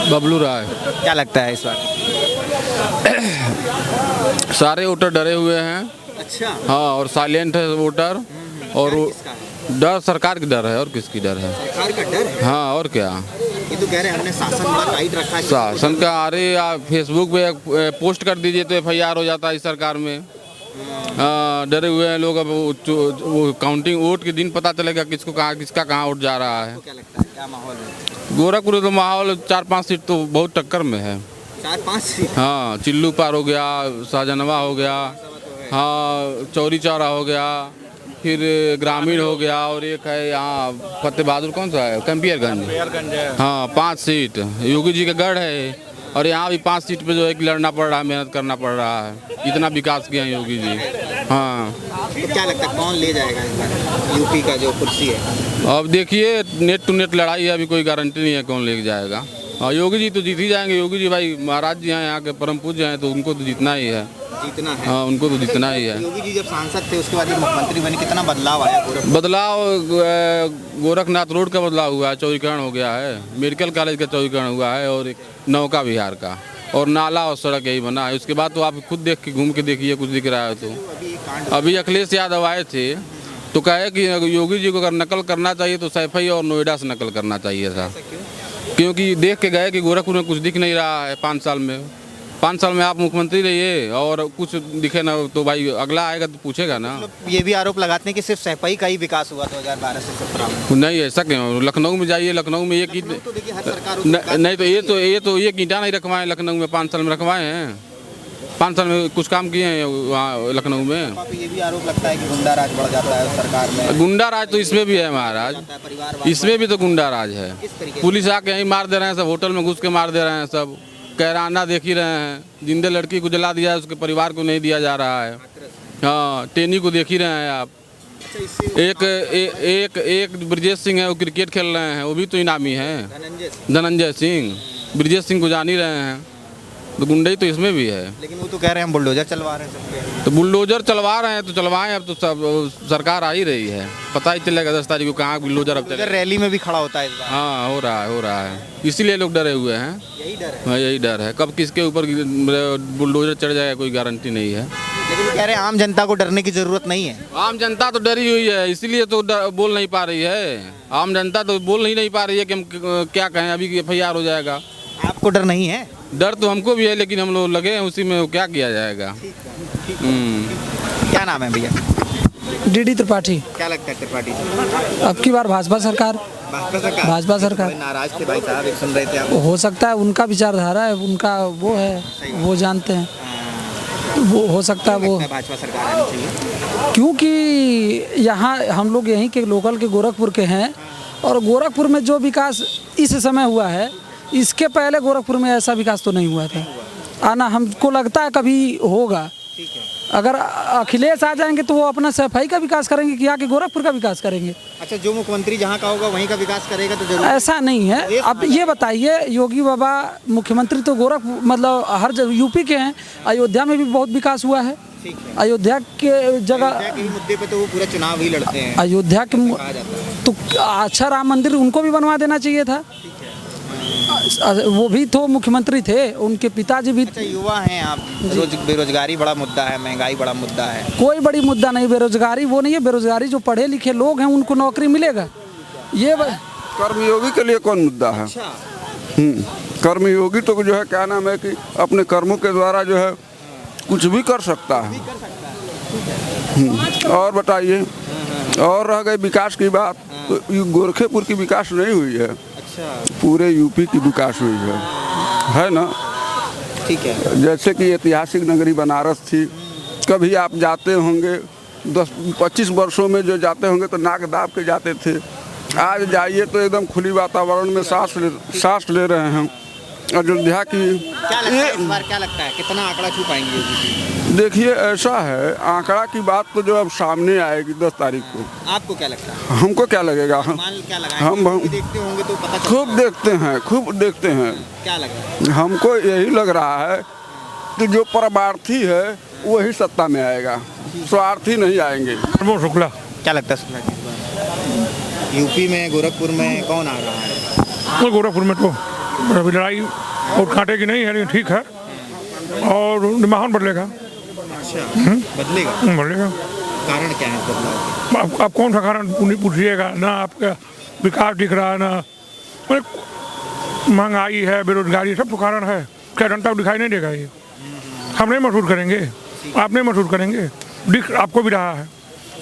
बबलू राय। क्या लगता है इस बार? सारे वोटर डरे हुए हैं। अच्छा। हाँ, और साइलेंट है वोटर, और डर सरकार की डर है, और किसकी डर है? सरकार का डर है। हाँ, और क्या? ये तो कह रहे हैं हमने शासन पर टाइट रखा है। शासन का, अरे आप फेसबुक पे पोस्ट कर दीजिए तो FIR हो जाता है इस सरकार में। डरे हुए हैं लोग। अब वो काउंटिंग वोट के दिन पता चलेगा किसको कहाँ, किसका कहाँ वोट जा रहा है। क्या लगता है, क्या माहौल है? गोरखपुर तो माहौल 4-5 सीट तो बहुत टक्कर में है। 4-5 सीट? हाँ, चिल्लू पार हो गया, शाहजनवा हो गया, हाँ, चौरी चौरा हो गया, फिर ग्रामीण हो गया, और एक है यहाँ फतेह बहादुर, कौन सा है, कैंपियरगंज। हाँ, 5 सीट योगी जी का गढ़ है, और यहाँ भी 5 सीट पे जो है कि लड़ना पड़ रहा है, मेहनत करना पड़ रहा है। इतना विकास किया है योगी जी। हाँ, तो क्या लगता है कौन ले जाएगा इस बार यूपी का जो कुर्सी है? अब देखिए, नेट टू नेट लड़ाई है, अभी कोई गारंटी नहीं है कौन ले जाएगा। हाँ, योगी जी तो जीत ही जाएंगे। योगी जी भाई महाराज जी हैं, यहाँ के परम पूज्य हैं, तो उनको तो जीतना ही है। जीतना है। हाँ, उनको तो जीतना ही है। योगी जी जब सांसद थे उसके बाद जब मुख्यमंत्री बने, कितना बदलाव आया? बदलाव गोरखनाथ रोड का बदलाव हुआ है, चौड़ीकरण हो गया है, मेडिकल कॉलेज का चौड़ीकरण हुआ है, और एक नौका विहार का, और नाला और सड़क यही बना है। उसके बाद तो आप खुद देख के घूम के देखिए, कुछ दिख रहा है तो। अभी अखिलेश यादव आए थे तो कहे कि योगी जी को अगर नकल करना चाहिए तो सैफई और नोएडा से नकल करना चाहिए था, क्योंकि देख के गए कि गोरखपुर में कुछ दिख नहीं रहा है 5 साल में। 5 साल में आप मुख्यमंत्री रहिए और कुछ दिखे ना तो भाई अगला आएगा तो पूछेगा ना। ये भी आरोप लगाते हैं कि सिर्फ सैफई का ही विकास हुआ 2012 से 17 में। नहीं ऐसा क्यों, लखनऊ में जाइए, लखनऊ में एक ईंट नहीं तो एक ईंटा नहीं रखवाए लखनऊ में, 5 साल में रखवाए हैं। 5 साल में कुछ काम किए हैं वहाँ लखनऊ में। ये भी आरोप लगता है कि गुंडा राज बढ़ जाता है सरकार में। गुंडा राज तो इसमें भी है महाराज, इसमें भी तो गुंडा राज है। पुलिस आके यहीं मार दे रहे हैं सब, होटल में घुस के मार दे रहे हैं सब। कैराना देख ही रहे हैं, जिंदे लड़की को जला दिया है, उसके परिवार को नहीं दिया जा रहा है। हाँ, टेनी को देख ही रहे हैं आप। एक ब्रजेश सिंह है, वो क्रिकेट खेल रहे हैं, वो भी तो इनामी हैं। धनंजय सिंह, ब्रजेश सिंह को जान ही रहे हैं, तो गुंडई तो इसमें भी है। लेकिन वो तो कह रहे हैं हम बुलडोजर चलवा रहे हैं सबके। तो बुलडोजर चलवा रहे हैं तो चलवाएं, अब तो सब सरकार आ ही रही है, पता ही चलेगा 10 तारीख को कहाँ बुलडोजर अब चलेगा। रैली में भी खड़ा होता है इस बार। हाँ हो रहा है, इसीलिए लोग डरे हुए हैं। यही डर है। हाँ यही डर है, कब किसके ऊपर बुलडोजर चढ़ जाएगा कोई गारंटी नहीं है। लेकिन कह रहे हैं आम जनता को डरने की जरूरत नहीं है। आम जनता तो डरी हुई है, इसीलिए तो बोल नहीं पा रही है। आम जनता तो बोल ही नहीं पा रही है कि हम क्या कहें, अभी FIR हो जाएगा। आपको डर नहीं है? डर तो हमको भी है, लेकिन हम लोग लगे हैं उसी में, क्या किया जाएगा। क्या नाम है भैया? DD त्रिपाठी। क्या लगता है त्रिपाठी जी? अब की बार भाजपा सरकार। भाजपा सरकार। नाराज थे भाई साहब, एक सुन रहे थे आप। हो सकता है, उनका विचारधारा है, उनका वो है, वो जानते हैं, वो हो सकता है वो भाजपा सरकार आनी चाहिए। क्योंकि यहाँ हम लोग यहीं के लोकल के गोरखपुर के हैं, और गोरखपुर में जो विकास इस समय हुआ है, इसके पहले गोरखपुर में ऐसा विकास तो नहीं हुआ था। आना हमको लगता है कभी होगा। अगर अखिलेश आ जाएंगे तो वो अपना सफाई का विकास करेंगे कि यहाँ के गोरखपुर का विकास करेंगे। अच्छा, जो मुख्यमंत्री जहाँ का होगा वहीं का विकास करेगा तो जरूर। ऐसा नहीं है। अब ये बताइए, योगी बाबा मुख्यमंत्री तो गोरखपुर मतलब हर यूपी के हैं, अयोध्या में भी बहुत विकास हुआ है। अयोध्या के जगह मुद्दे पे तो वो पूरा चुनाव ही लड़ते हैं। अयोध्या के तो अच्छा राम मंदिर उनको भी बनवा देना चाहिए था। वो भी तो मुख्यमंत्री थे, उनके पिताजी भी। अच्छा, युवा हैं आप, बेरोजगारी बड़ा मुद्दा है, महंगाई बड़ा मुद्दा है। कोई बड़ी मुद्दा नहीं, बेरोजगारी वो नहीं है। बेरोजगारी जो पढ़े लिखे लोग हैं उनको नौकरी मिलेगा। ये कर्मयोगी के लिए कौन मुद्दा है? कर्मयोगी तो जो है क्या नाम है कि अपने कर्मों के द्वारा जो है कुछ भी कर सकता है। और बताइए, और रह गई विकास की बात, तो गोरखपुर की विकास नहीं हुई है, पूरे यूपी की विकास हुई है ना। ठीक है। जैसे कि ऐतिहासिक नगरी बनारस थी, कभी आप जाते होंगे 10-25 वर्षों में जो जाते होंगे तो नाक दाब के जाते थे। आज जाइए तो एकदम खुली वातावरण में सांस ले रहे हैं। अयोध्या की क्या लगता है इस बार, क्या लगता है कितना आंकड़ा छू पाएंगे? देखिए ऐसा है, आंकड़ा की बात तो जो अब सामने आएगी 10 तारीख को। आपको क्या लगता है? हमको क्या लगेगा, हम देखते होंगे तो पता खूब देखते हैं। क्या लग रहा है? हमको यही लग रहा है कि जो परमार्थी है वही सत्ता में आएगा, स्वार्थी नहीं आएंगे। शुक्ला। क्या लगता है शुक्ला? यूपी में गोरखपुर में कौन आ रहा है? गोरखपुर में तो अभी लड़ाई और कांटे की नहीं है, लेकिन ठीक है, और माहौल बदलेगा। अच्छा, बदलेगा। कारण क्या है बदलाव? आप कौन सा कारण पूछिएगा ना, आपका विकास दिख रहा है ना, महंगाई है, बेरोजगारी, सब तो कारण है। क्या जनता को दिखाई नहीं देगा? ये हम नहीं महसूस करेंगे, आप नहीं महसूस करेंगे, दिख आपको भी रहा है,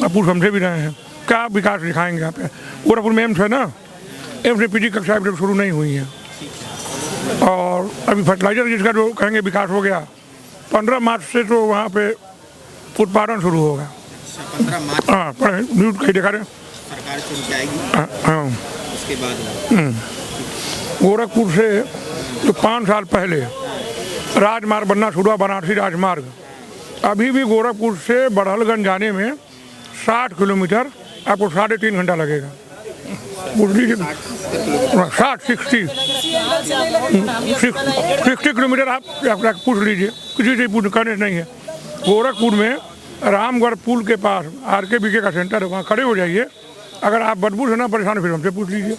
आप पूछ समझे भी रहे हैं। क्या विकास दिखाएंगे यहाँ पे? गोरखपुर में एम्स है ना, एम्स में PG कक्षा अभी शुरू नहीं हुई है, और अभी फर्टिलाइजर जिसका जो कहेंगे विकास हो गया, 15 मार्च से तो वहाँ पे उत्पादन शुरू होगा। 15 मार्च? हाँ, न्यूज़ कहीं देखा रहे, सरकार चुन के आएगी। हाँ, उसके बाद गोरखपुर से जो 5 साल पहले राजमार्ग बनना शुरू हुआ, बनारसी राजमार्ग, अभी भी गोरखपुर से बड़हलगंज जाने में 60 किलोमीटर आपको 3.5 घंटा लगेगा। पूछ लीजिए, 60 किलोमीटर आप पूछ लीजिए, किसी से पूछ करने नहीं है। गोरखपुर में रामगढ़ पुल के पास RKBK का सेंटर है, वहाँ खड़े हो जाइए। अगर आप बदबू से ना परेशान, फिर हमसे पूछ लीजिए।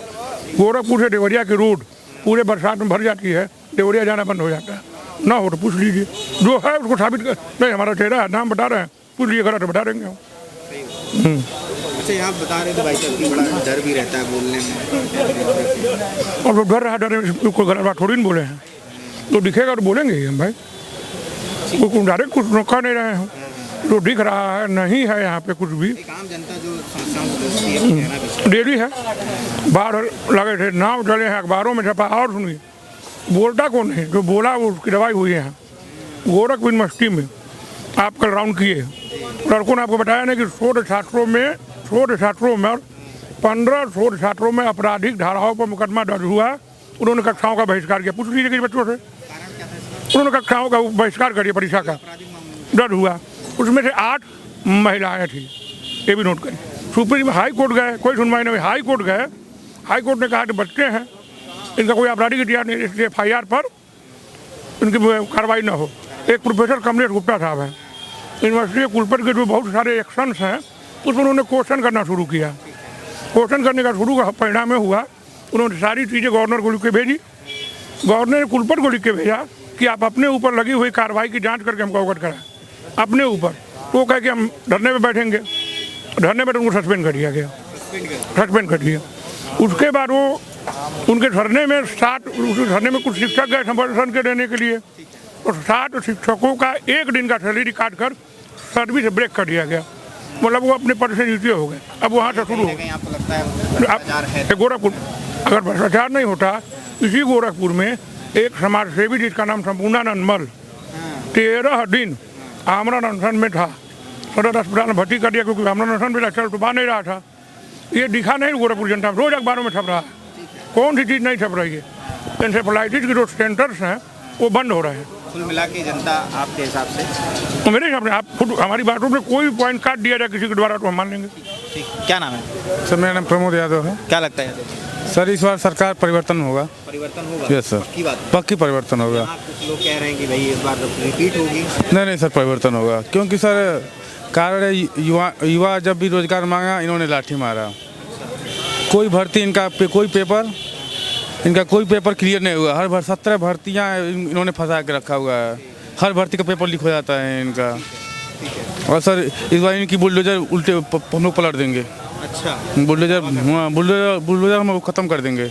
गोरखपुर से देवरिया की रोड पूरे बरसात में भर जाती है, देवरिया जाना बंद हो जाता है। ना हो तो पूछ लीजिए, जो है उसको साबित कर। नहीं, हमारा चेहरा है, नाम बता रहे हैं, पूछ लीजिए, गलत बता देंगे हम। अच्छा, यहाँ बता रहे थे भाई साहब कि बड़ा डर भी रहता है बोलने में, और वो डर रहा, डर कोई गलत बात थोड़ी नहीं बोले हैं, तो दिखेगा तो बोलेंगे ही हम भाई। वो डायरेक्ट कुछ कह नहीं रहे हैं, जो दिख रहा है नहीं है यहाँ पे कुछ भी। आम जनता जो समस्याओं को देखती है, कहना भी डेली है, बाढ़ लगे थे, नाव चले हैं, अखबारों में छपा। और सुनिए, बोलता कौन है? जो बोला वो उसकी दवाई हुई है। गोरखपुर यूनिवर्सिटी में आप कल राउंड किए, लड़कों ने आपको बताया ना कि 100 छात्रों में और 15 शोध छात्रों में आपराधिक धाराओं पर मुकदमा दर्ज हुआ। उन्होंने कक्षाओं का बहिष्कार किया। पूछ लीजिए कि बच्चों से, उन्होंने कक्षाओं का बहिष्कार करिए, परीक्षा का दर्ज हुआ। उसमें से 8 महिलाएं थी, ये भी नोट करें। सुप्रीम हाई कोर्ट गए, कोई सुनवाई नहीं। हाई कोर्ट गए, हाई कोर्ट ने कहा कि बच्चे हैं, इनका कोई आपराधिक इतिहास नहीं, इसलिए FIR पर इनकी कार्रवाई न हो। एक प्रोफेसर कमलेश गुप्ता साहब हैं, यूनिवर्सिटी के कुलपति के जो बहुत सारे एक्शंस हैं उसमें उन्होंने क्वेश्चन करना शुरू किया। क्वेश्चन करने का शुरू का परिणाम में हुआ, उन्होंने सारी चीज़ें गवर्नर को लिख के भेजी। गवर्नर ने कुलपति को लिख के भेजा कि आप अपने ऊपर लगी हुई कार्रवाई की जांच करके हमको अवगत कराएं, अपने ऊपर। तो वो कह के हम धरने में बैठेंगे। धरने में उनको सस्पेंड कर दिया गया, सस्पेंड कर दिया। उसके बाद वो उनके धरने में उस धरने में कुछ शिक्षक गए समर्थन के देने के लिए, और 7 शिक्षकों का 1 दिन का सैलरी काट कर सर्विस ब्रेक कर दिया गया। मतलब वो अपने पद से नीचे हो गए। अब वहाँ से शुरू हो गोरखपुर, अगर भ्रष्टाचार नहीं होता, इसी गोरखपुर में एक समाज सेवी जिसका नाम संपूर्णानंद मल 13 दिन आमरण अनशन में था, सदर अस्पताल में भर्ती कर दिया क्योंकि आमरण अनशन में चल तो नहीं रहा था। ये दिखा नहीं गोरखपुर जनता में, रोज अखबारों में छप रहा है। कौन सी चीज़ नहीं छप रही है? एंसेफेलाइटिस के जो सेंटर्स हैं वो बंद हो रहे हैं। कुल मिला के जनता आपके हिसाब से? मेरे हिसाब से आप खुद हमारी बातों में कोई पॉइंट काट दिया जाए किसी के द्वारा तो हम मान लेंगे। ठीक, क्या नाम है? सर मेरा नाम प्रमोद यादव है। क्या लगता है सर इस बार सरकार परिवर्तन होगा? परिवर्तन होगा? यस सर, पक्की बात? पक्की परिवर्तन होगा। कुछ लोग कह रहे हैं कि भाई इस बार रिपीट होगी। नहीं सर, परिवर्तन होगा, क्योंकि सर कारण है युवा जब भी रोजगार मांगा इन्होंने लाठी मारा। कोई भर्ती इनका कोई पेपर क्लियर नहीं हुआ। हर 17 भर्तियाँ इन्होंने फंसा के रखा हुआ है। हर भर्ती का पेपर लीक हो जाता है इनका। और सर इस बार इनकी बुलडोजर उल्टे हम लोग पलट देंगे। अच्छा, बुलडोजर हम खत्म कर देंगे।